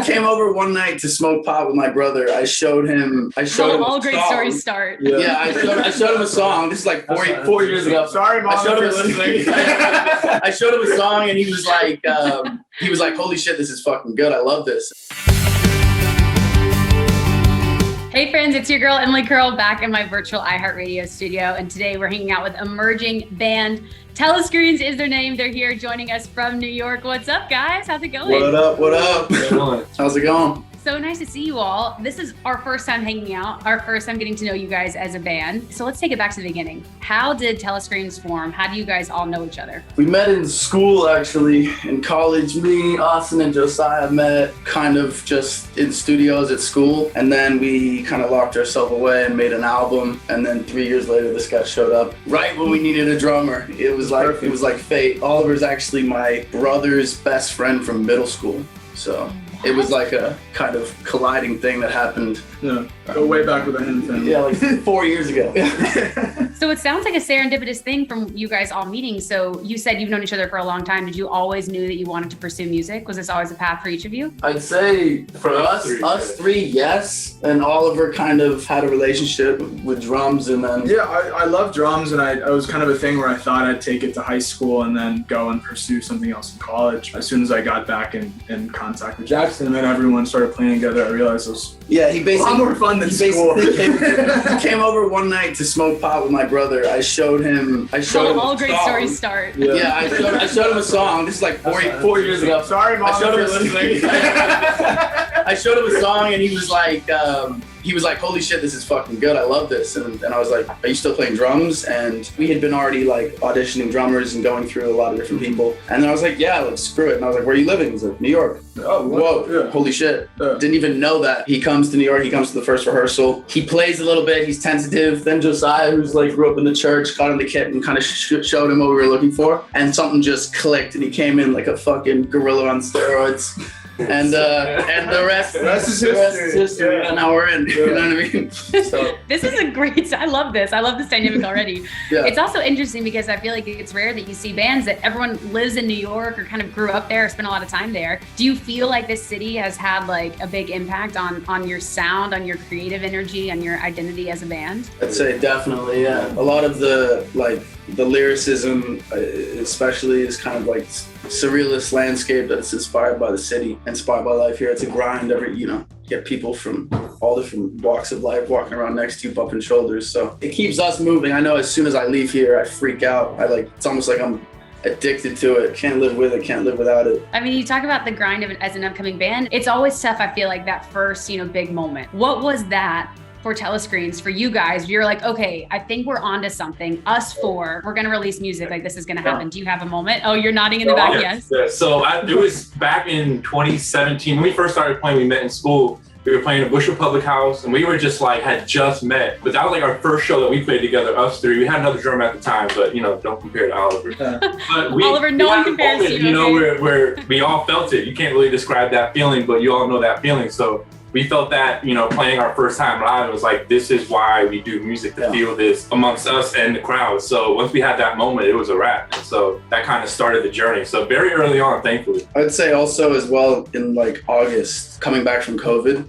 came over one night to smoke pot with my brother. I showed him. All great stories start. Yeah, I showed him a song. This is like 4 years ago. Sorry, Mom. I showed him a song, and he was like, "Holy shit, this is fucking good. I love this." Hey friends, it's your girl Emily Curl back in my virtual iHeartRadio studio, and today we're hanging out with emerging band Telescreens is their name. They're here joining us from New York. What's up, guys? How's it going? What up? How's it going? So nice to see you all. This is our first time hanging out, our first time getting to know you guys as a band. So let's take it back to the beginning. How did Telescreens form? How do you guys all know each other? We met in school, actually, in college. Me, Austin, and Josiah met kind of just in studios at school. And then we kind of locked ourselves away and made an album. And then 3 years later, this guy showed up right when we needed a drummer. It was like fate. Oliver's actually my brother's best friend from middle school. So it was like a kind of colliding thing that happened. Yeah, go way back with a hidden thing. Yeah, like 4 years ago. So it sounds like a serendipitous thing from you guys all meeting. So you said you've known each other for a long time. Did you always knew that you wanted to pursue music? Was this always a path for each of you? I'd say for us three, yes. And Oliver kind of had a relationship with drums, and then yeah, I love drums, and it was kind of a thing where I thought I'd take it to high school and then go and pursue something else in college. As soon as I got back in contact with Jackson and then everyone started playing together, I realized it was he a lot more fun than school. He came over one night to smoke pot with my brother. I showed him all great stories start. Yeah, I showed him a song. This is like 4 years ago. Sorry, Mom. I showed him a song, and he was like, "Holy shit, this is fucking good. I love this." And I was like, "Are you still playing drums?" And we had been already like auditioning drummers and going through a lot of different people. And then I was like, "Yeah, let's screw it." And I was like, "Where are you living?" He's like, "New York." Oh, whoa! Yeah. Holy shit! Yeah. Didn't even know that. He comes to New York. He comes to the first rehearsal. He plays a little bit. He's tentative. Then Josiah, who's like grew up in the church, got him the kit and kind of showed him what we were looking for. And something just clicked, and he came in like a fucking gorilla on steroids. And the rest is history. Yeah. And now we're in. You know what I mean? So This is a great. I love this. I love this dynamic already. Yeah. It's also interesting because I feel like it's rare that you see bands that everyone lives in New York or kind of grew up there, spent a lot of time there. Do you feel like this city has had like a big impact on your sound, on your creative energy, on your identity as a band? I'd say definitely, yeah. A lot of the lyricism, especially, is kind of like surrealist landscape that's inspired by the city, inspired by life here. It's a grind. Get people from all different walks of life walking around next to you, bumping shoulders. So it keeps us moving. I know as soon as I leave here, I freak out. It's almost like I'm addicted to it. Can't live with it. Can't live without it. I mean, you talk about the grind of it as an upcoming band. It's always tough. I feel like that first, big moment. What was that for Telescreens for you guys? You're like, okay, I think we're onto something. Us four, we're gonna release music. Like this is gonna happen. Do you have a moment? Oh, you're nodding in the back. Yes. Yeah. So it was back in 2017 when we first started playing. We met in school. We were playing at Bushwick Public House, and we were just had just met. But that was like our first show that we played together, us three. We had another drummer at the time, but don't compare to Oliver. But Oliver, no one compares to you. Where we all felt it. You can't really describe that feeling, but you all know that feeling. So we felt that, playing our first time live, it was like, this is why we do music, to feel this amongst us and the crowd. So once we had that moment, it was a wrap. And so that kind of started the journey. So very early on, thankfully. I'd say also as well in August, coming back from COVID,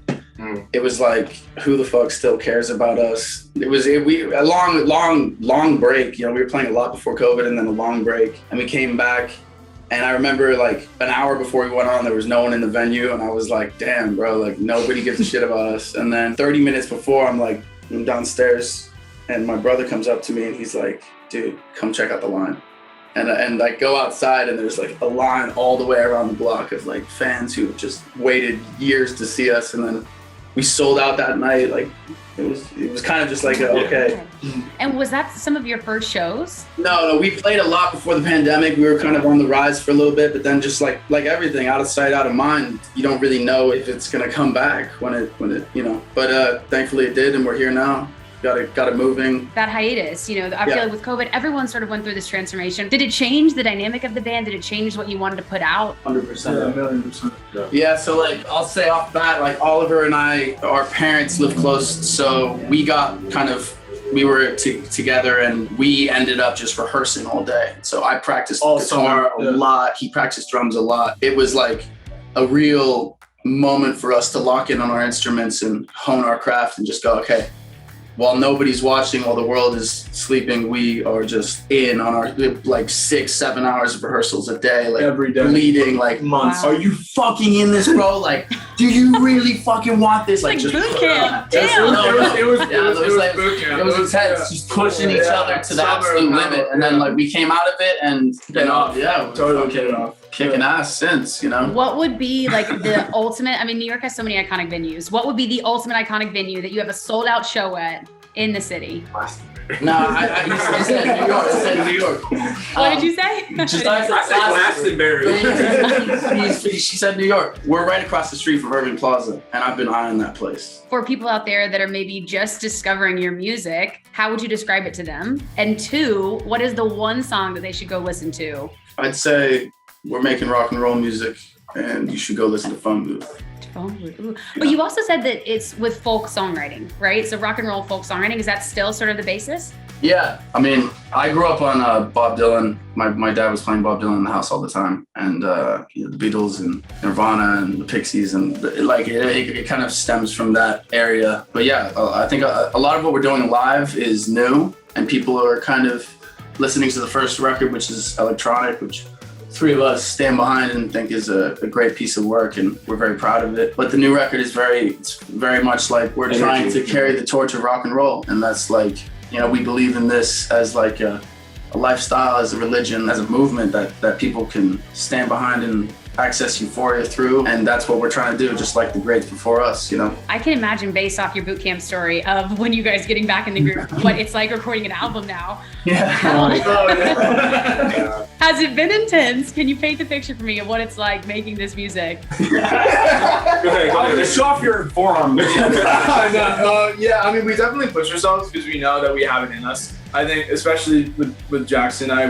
it was like, who the fuck still cares about us? A long break. We were playing a lot before COVID, and then a long break, and we came back. And I remember an hour before we went on, there was no one in the venue, and I was like, damn, bro, nobody gives a shit about us. And then 30 minutes before, I'm downstairs, and my brother comes up to me, and he's like, dude, come check out the line. And I go outside, and there's a line all the way around the block of fans who just waited years to see us. And then we sold out that night. It was kind of just okay. And was that some of your first shows? No, we played a lot before the pandemic. We were kind of on the rise for a little bit, but then just like everything, out of sight, out of mind. You don't really know if it's gonna come back when it. But thankfully it did, and we're here now. Got it moving. That hiatus, I feel like with COVID, everyone sort of went through this transformation. Did it change the dynamic of the band? Did it change what you wanted to put out? 100%. Yeah, 1,000,000%. Yeah, so I'll say off bat, Oliver and I, our parents live close, so we were together, and we ended up just rehearsing all day. So I practiced guitar a lot. He practiced drums a lot. It was a real moment for us to lock in on our instruments and hone our craft and just go, okay, while nobody's watching, while the world is sleeping, we are just in on our like 6-7 hours of rehearsals a day, like every day, bleeding, like months. Are you fucking in this, bro? Like, do you really fucking want this? Like just boot camp. It was like boot camp. it was intense, just pushing each other to the absolute limit, and then like we came out of it, and totally get it off. Kicking ass since, you know. What would be like the ultimate? I mean, New York has so many iconic venues. What would be the ultimate iconic venue that you have a sold out show at in the city? No, I said New York. I said New York. What did you say? I said Glastonbury. She said New York. We're right across the street from Irving Plaza, and I've been eyeing that place. For people out there that are maybe just discovering your music, how would you describe it to them? And 2, what is the one song that they should go listen to? I'd say we're making rock and roll music, and you should go listen to Phone Booth. Ooh. But you also said that it's with folk songwriting, right? So rock and roll folk songwriting, is that still sort of the basis? Yeah, I mean, I grew up on Bob Dylan. My dad was playing Bob Dylan in the house all the time, and the Beatles and Nirvana and the Pixies, and it kind of stems from that area. But yeah, I think a lot of what we're doing live is new, and people are kind of listening to the first record, which is electronic, which 3 of us stand behind and think is a great piece of work, and we're very proud of it. But the new record is very much like we're trying to carry the torch of rock and roll, and that's like, you know, we believe in this as like a lifestyle, as a religion, as a movement that people can stand behind and access euphoria through, and that's what we're trying to do, just like the greats before us, you know. I can imagine, based off your boot camp story of when you guys getting back in the group, what it's like recording an album now. Yeah. Has it been intense? Can you paint the picture for me of what it's like making this music? Go ahead. Show off your forearm. Yeah, I mean, we definitely push ourselves because we know that we have it in us. I think, especially with Jackson and I,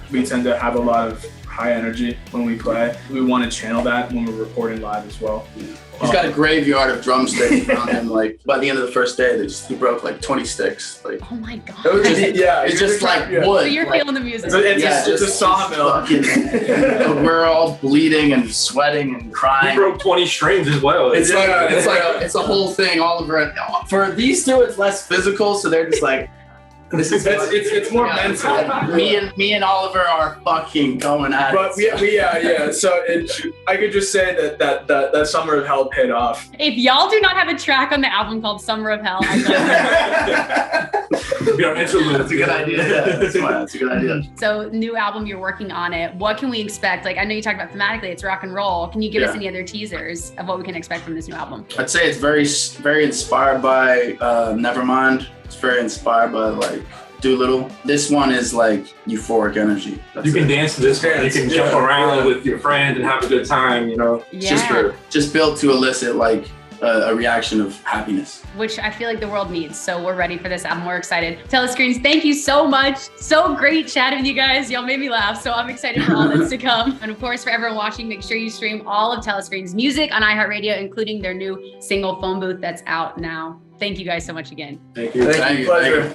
we tend to have a lot of high energy when we play. We want to channel that when we're recording live as well. He's got a graveyard of drumsticks around him. Like by the end of the first day, he broke like 20 sticks. Like, oh my god! It was it's just like wood. So you're feeling the music. It's a sawmill. We're all bleeding and sweating and crying. He broke 20 strings as well. It's a whole thing. Oliver, for these 2, it's less physical, so they're just like. It's more mental. Me and Oliver are fucking going at it. But so I could just say that Summer of Hell paid off. If y'all do not have a track on the album called Summer of Hell, That's a good idea. That's a good idea. So new album, you're working on it. What can we expect? Like, I know you talked about thematically, it's rock and roll. Can you give us any other teasers of what we can expect from this new album? I'd say it's very, very inspired by Nevermind. It's very inspired by like Doolittle. This one is like euphoric energy. You can dance to this one. You can jump around with your friends and have a good time, you know. Yeah. Just built to elicit like a reaction of happiness. Which I feel like the world needs. So we're ready for this album. We're excited. Telescreens, thank you so much. So great chatting with you guys. Y'all made me laugh. So I'm excited for all that's to come. And of course, for everyone watching, make sure you stream all of Telescreens' music on iHeartRadio, including their new single Phone Booth that's out now. Thank you guys so much again. Thank you. Thank you. Pleasure.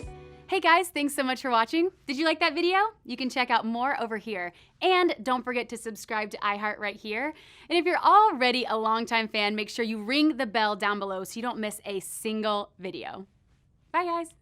Hey guys, thanks so much for watching. Did you like that video? You can check out more over here. And don't forget to subscribe to iHeart right here. And if you're already a longtime fan, make sure you ring the bell down below so you don't miss a single video. Bye guys.